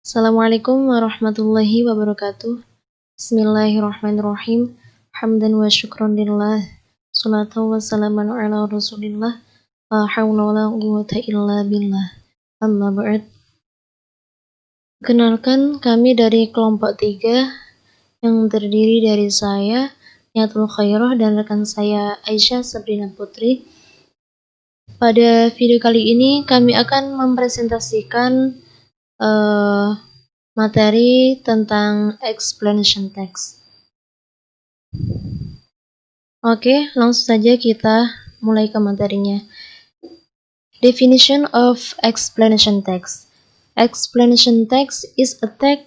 Assalamualaikum warahmatullahi wabarakatuh. Bismillahirrahmanirrahim. Hamdan wa syukran lillah. Salatu wa salaman ala rasulillah. La hawla wa la quwwata illa billah. Amma ba'd. Kenalkan, kami dari kelompok 3 yang terdiri dari saya, Niatul Khairah, dan rekan saya Aisyah Sabrina Putri. Pada video kali ini kami akan mempresentasikan materi tentang explanation text. Oke, langsung saja kita mulai ke materinya. Definition of explanation text. Explanation text is a text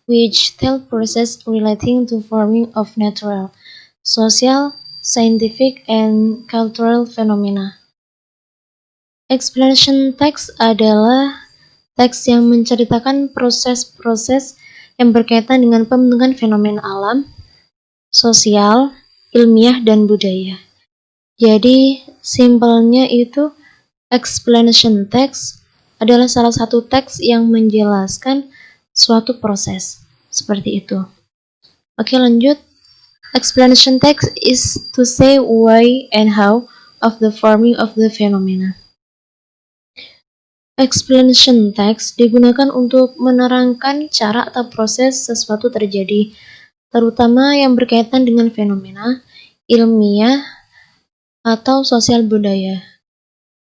which tells process relating to forming of natural, social, scientific, and cultural phenomena. Explanation text adalah teks yang menceritakan proses-proses yang berkaitan dengan pembentukan fenomena alam, sosial, ilmiah, dan budaya. Jadi, simpelnya itu explanation text adalah salah satu teks yang menjelaskan suatu proses. Seperti itu. Oke, lanjut. Explanation text is to say why and how of the forming of the phenomena. Explanation text digunakan untuk menerangkan cara atau proses sesuatu terjadi, terutama yang berkaitan dengan fenomena, ilmiah, atau sosial budaya.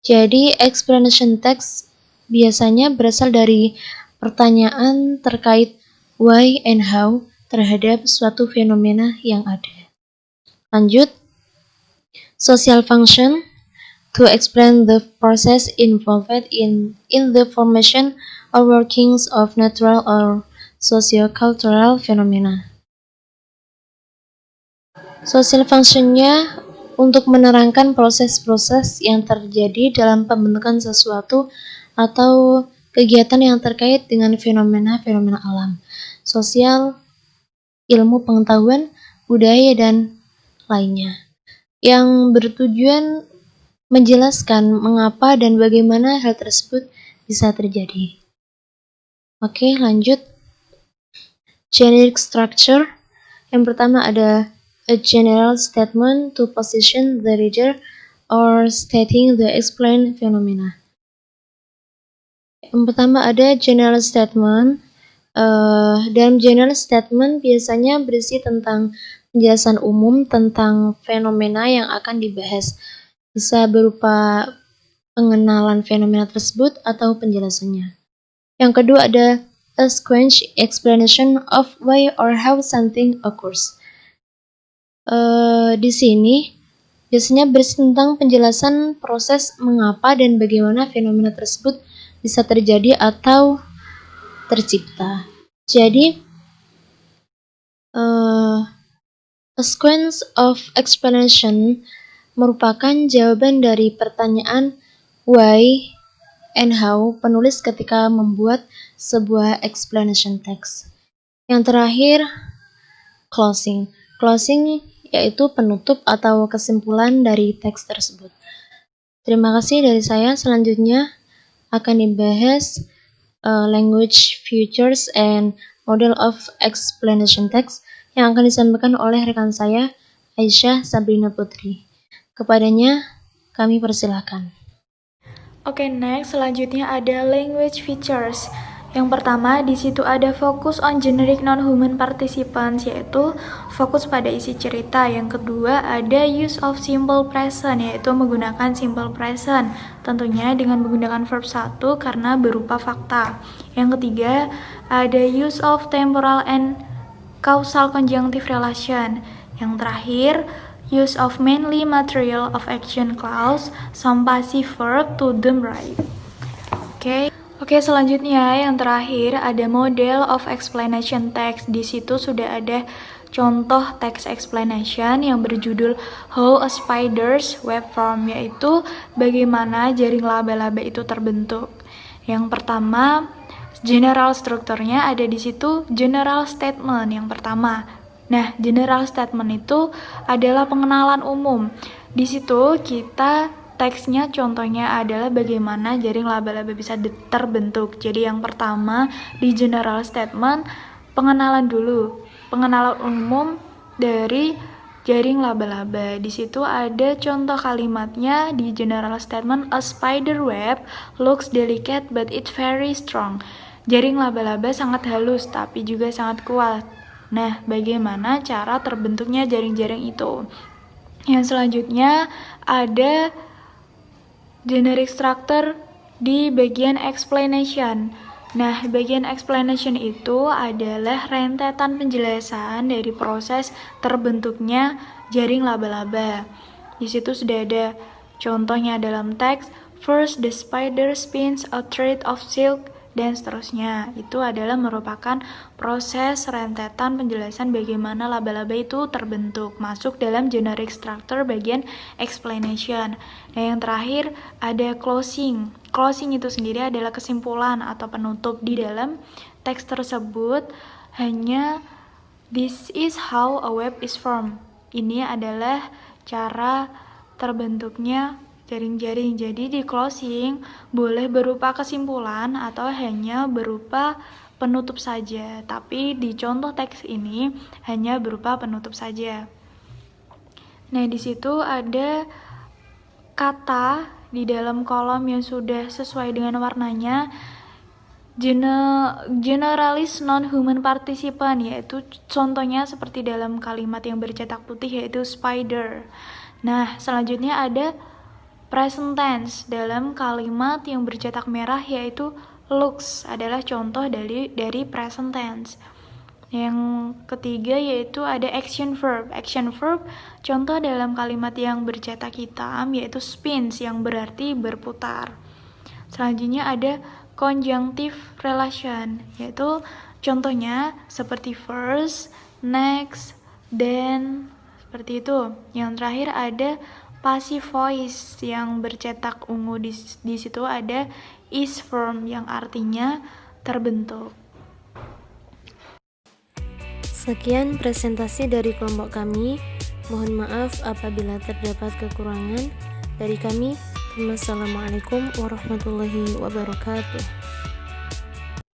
Jadi, explanation text biasanya berasal dari pertanyaan terkait why and how terhadap suatu fenomena yang ada. Lanjut, social function. To explain the process involved in the formation or workings of natural or socio-cultural phenomena. Social function-nya untuk menerangkan proses-proses yang terjadi dalam pembentukan sesuatu atau kegiatan yang terkait dengan fenomena-fenomena alam, sosial, ilmu pengetahuan, budaya, dan lainnya, yang bertujuan menjelaskan mengapa dan bagaimana hal tersebut bisa terjadi. Oke, lanjut. Generic structure. Yang pertama ada a general statement to position the reader or stating the explained phenomena. Yang pertama ada general statement. Dalam general statement biasanya berisi tentang penjelasan umum tentang fenomena yang akan dibahas. Bisa berupa pengenalan fenomena tersebut atau penjelasannya. Yang kedua ada a sequence explanation of why or how something occurs. Di sini biasanya berisi tentang penjelasan proses mengapa dan bagaimana fenomena tersebut bisa terjadi atau tercipta. Jadi, a sequence of explanation merupakan jawaban dari pertanyaan why and how penulis ketika membuat sebuah explanation text. Yang terakhir, closing. Closing yaitu penutup atau kesimpulan dari teks tersebut. Terima kasih dari saya. Selanjutnya akan dibahas language features and model of explanation text yang akan disampaikan oleh rekan saya Aisyah Sabrina Putri. Kepadanya, kami persilahkan. Oke, next selanjutnya ada language features. Yang pertama, di situ ada fokus on generic non-human participants, yaitu fokus pada isi cerita. Yang kedua, ada use of simple present, yaitu menggunakan simple present. Tentunya dengan menggunakan verb 1 karena berupa fakta. Yang ketiga, ada use of temporal and causal conjunctive relation. Yang terakhir, use of mainly material of action clause, some passive verb to them right. Oke, selanjutnya yang terakhir ada model of explanation text. Di situ sudah ada contoh text explanation yang berjudul How a Spider's Web Form, yaitu bagaimana jaring laba-laba itu terbentuk. Yang pertama, general strukturnya ada di situ general statement yang pertama. Nah, general statement itu adalah pengenalan umum. Di situ kita teksnya contohnya adalah bagaimana jaring laba-laba bisa terbentuk. Jadi yang pertama di general statement, pengenalan dulu, pengenalan umum dari jaring laba-laba. Di situ ada contoh kalimatnya di general statement, a spider web looks delicate but it's very strong. Jaring laba-laba sangat halus tapi juga sangat kuat. Nah, bagaimana cara terbentuknya jaring-jaring itu? Yang selanjutnya ada generic structure di bagian explanation. Nah, bagian explanation itu adalah rentetan penjelasan dari proses terbentuknya jaring laba-laba. Di situ sudah ada contohnya dalam teks, first the spider spins a thread of silk, dan seterusnya. Itu adalah merupakan proses rentetan penjelasan bagaimana laba-laba itu terbentuk, masuk dalam generic structure bagian explanation. Nah, yang terakhir ada closing. Closing itu sendiri adalah kesimpulan atau penutup di dalam teks tersebut. Hanya this is how a web is formed. Ini adalah cara terbentuknya jaring-jaring. Jadi di closing boleh berupa kesimpulan atau hanya berupa penutup saja. Tapi di contoh teks ini hanya berupa penutup saja. Nah, di situ ada kata di dalam kolom yang sudah sesuai dengan warnanya. Generalis non-human participant, yaitu contohnya seperti dalam kalimat yang bercetak putih yaitu spider. Nah, selanjutnya ada present tense dalam kalimat yang bercetak merah yaitu looks, adalah contoh dari present tense. Yang ketiga yaitu ada action verb. Action verb contoh dalam kalimat yang bercetak hitam yaitu spins, yang berarti berputar. Selanjutnya ada conjunctive relation, yaitu contohnya seperti first, next, then, seperti itu. Yang terakhir ada passive voice yang bercetak ungu, di situ ada is form yang artinya terbentuk. Sekian presentasi dari kelompok kami. Mohon maaf apabila terdapat kekurangan. Dari kami, wassalamualaikum warahmatullahi wabarakatuh.